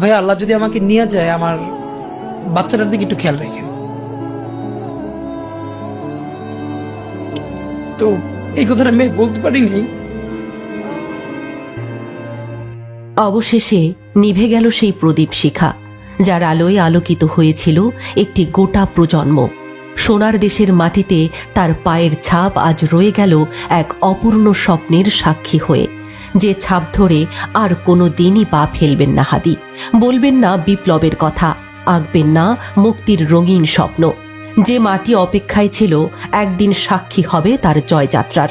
ভাই আল্লাহ যদি আমাকে নিয়ে যায়, আমার বাচ্চাটার দিকে একটু খেয়াল রাখেন। তো এই কথাটা আমি বলতে পারিনি। অবশেষে নিভে গেল সেই প্রদীপ শিখা, যার আলোয় আলোকিত হয়েছিল একটি গোটা প্রজন্ম। সোনার দেশের মাটিতে তার পায়ের ছাপ আজ রয়ে গেল এক অপূর্ণ স্বপ্নের সাক্ষী হয়ে, যে ছাপ ধরে আর কোনো দিনই পা ফেলবেন না হাদি। বলবেন না বিপ্লবের কথা, আঁকবেন না মুক্তির রঙিন স্বপ্ন। যে মাটি অপেক্ষায় ছিল একদিন সাক্ষী হবে তার জয়যাত্রার,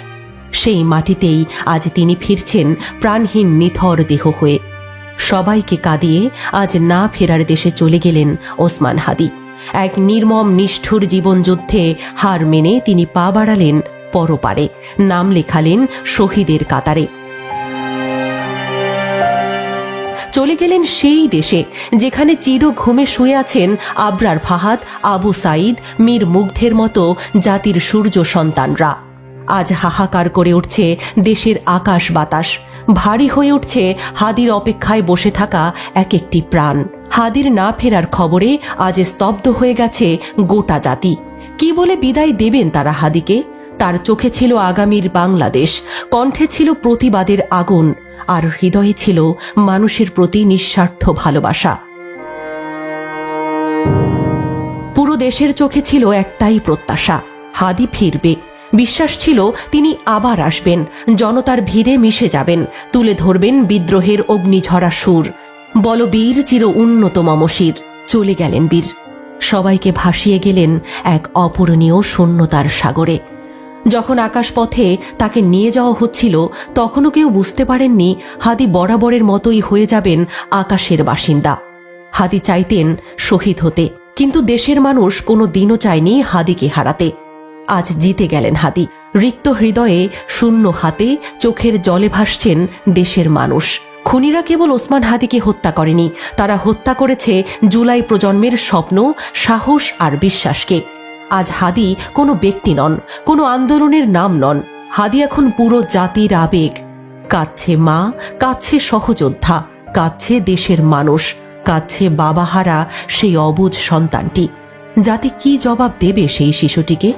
সেই মাটিতেই আজ তিনি ফিরছেন প্রাণহীন নিথর দেহ হয়ে। সবাইকে কাঁদিয়ে আজ না ফেরার দেশে চলে গেলেন ওসমান হাদি। এক নির্মম নিষ্ঠুর জীবনযুদ্ধে হার মেনে তিনি পা বাড়ালেন পরপারে, নাম লেখালেন শহীদের কাতারে। চলে গেলেন সেই দেশে যেখানে চির ঘুমে শুয়ে আছেন আবরার ফাহাদ, আবু সাইদ, মীর মুগ্ধের মতো জাতির সূর্য সন্তানরা। আজ হাহাকার করে উঠছে দেশের আকাশ বাতাস, ভারী হয়ে উঠছে হাদির অপেক্ষায় বসে থাকা এক একটি প্রাণ। হাদির না ফেরার খবরে আজ স্তব্ধ হয়ে গেছে গোটা জাতি। কি বলে বিদায় দেবেন তারা হাদিকে? তার চোখে ছিল আগামীর বাংলাদেশ, কণ্ঠে ছিল প্রতিবাদের আগুন, আর হৃদয়ে ছিল মানুষের প্রতি নিঃস্বার্থ ভালোবাসা। পুরো দেশের চোখে ছিল একটাই প্রত্যাশা, হাদি ফিরবে। বিশ্বাস ছিল তিনি আবার আসবেন, জনতার ভিড়ে মিশে যাবেন, তুলে ধরবেন বিদ্রোহের অগ্নিঝরা সুর। বল বীর চির উন্নত মমশির। চলে গেলেন বীর, সবাইকে ভাসিয়ে গেলেন এক অপূরণীয় শূন্যতার সাগরে। যখন আকাশপথে তাকে নিয়ে যাওয়া হচ্ছিল, তখনও কেউ বুঝতে পারেননি হাদি বরাবরের মতোই হয়ে যাবেন আকাশের বাসিন্দা। হাদি চাইতেন শহীদ হতে, কিন্তু দেশের মানুষ কোনো দিনও চায়নি হাদিকে হারাতে। আজ জিতে গেলেন হাদি, রিক্ত হৃদয়ে, শূন্য হাতে, চোখের জলে ভাসছেন দেশের মানুষ। খুনিরা কেবল ওসমান হাদিকে হত্যা করেনি, তারা হত্যা করেছে জুলাই প্রজন্মের স্বপ্ন, সাহস আর বিশ্বাসকে। আজ হাদি কোনো ব্যক্তি নন, কোনো আন্দোলনের নাম নন, হাদি এখন পুরো জাতির আবেগ। কাঁদছে মা, কাঁদছে সহযোদ্ধা, কাঁদছে দেশের মানুষ, কাঁদছে বাবাহারা সেই অবুঝ সন্তানটি। জাতি কি জবাব দেবে সেই শিশুটিকে?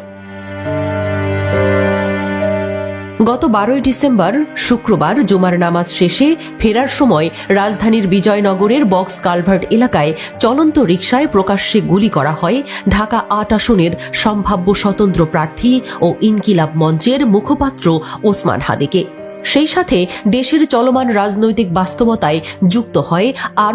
গত 12ই ডিসেম্বর শুক্রবার জুমার নামাজ শেষে ফেরার সময় রাজধানীর বিজয়নগরের বক্স কালভার্ট এলাকায় চলন্ত রিকশায় প্রকাশ্যে গুলি করা হয় ঢাকা ৮ আসনের সম্ভাব্য স্বতন্ত্র প্রার্থী ও ইনকিলাব মঞ্চের মুখপাত্র ওসমান হাদিকে। সেই সাথে দেশের চলমান রাজনৈতিক বাস্তবতায় যুক্ত হয় আর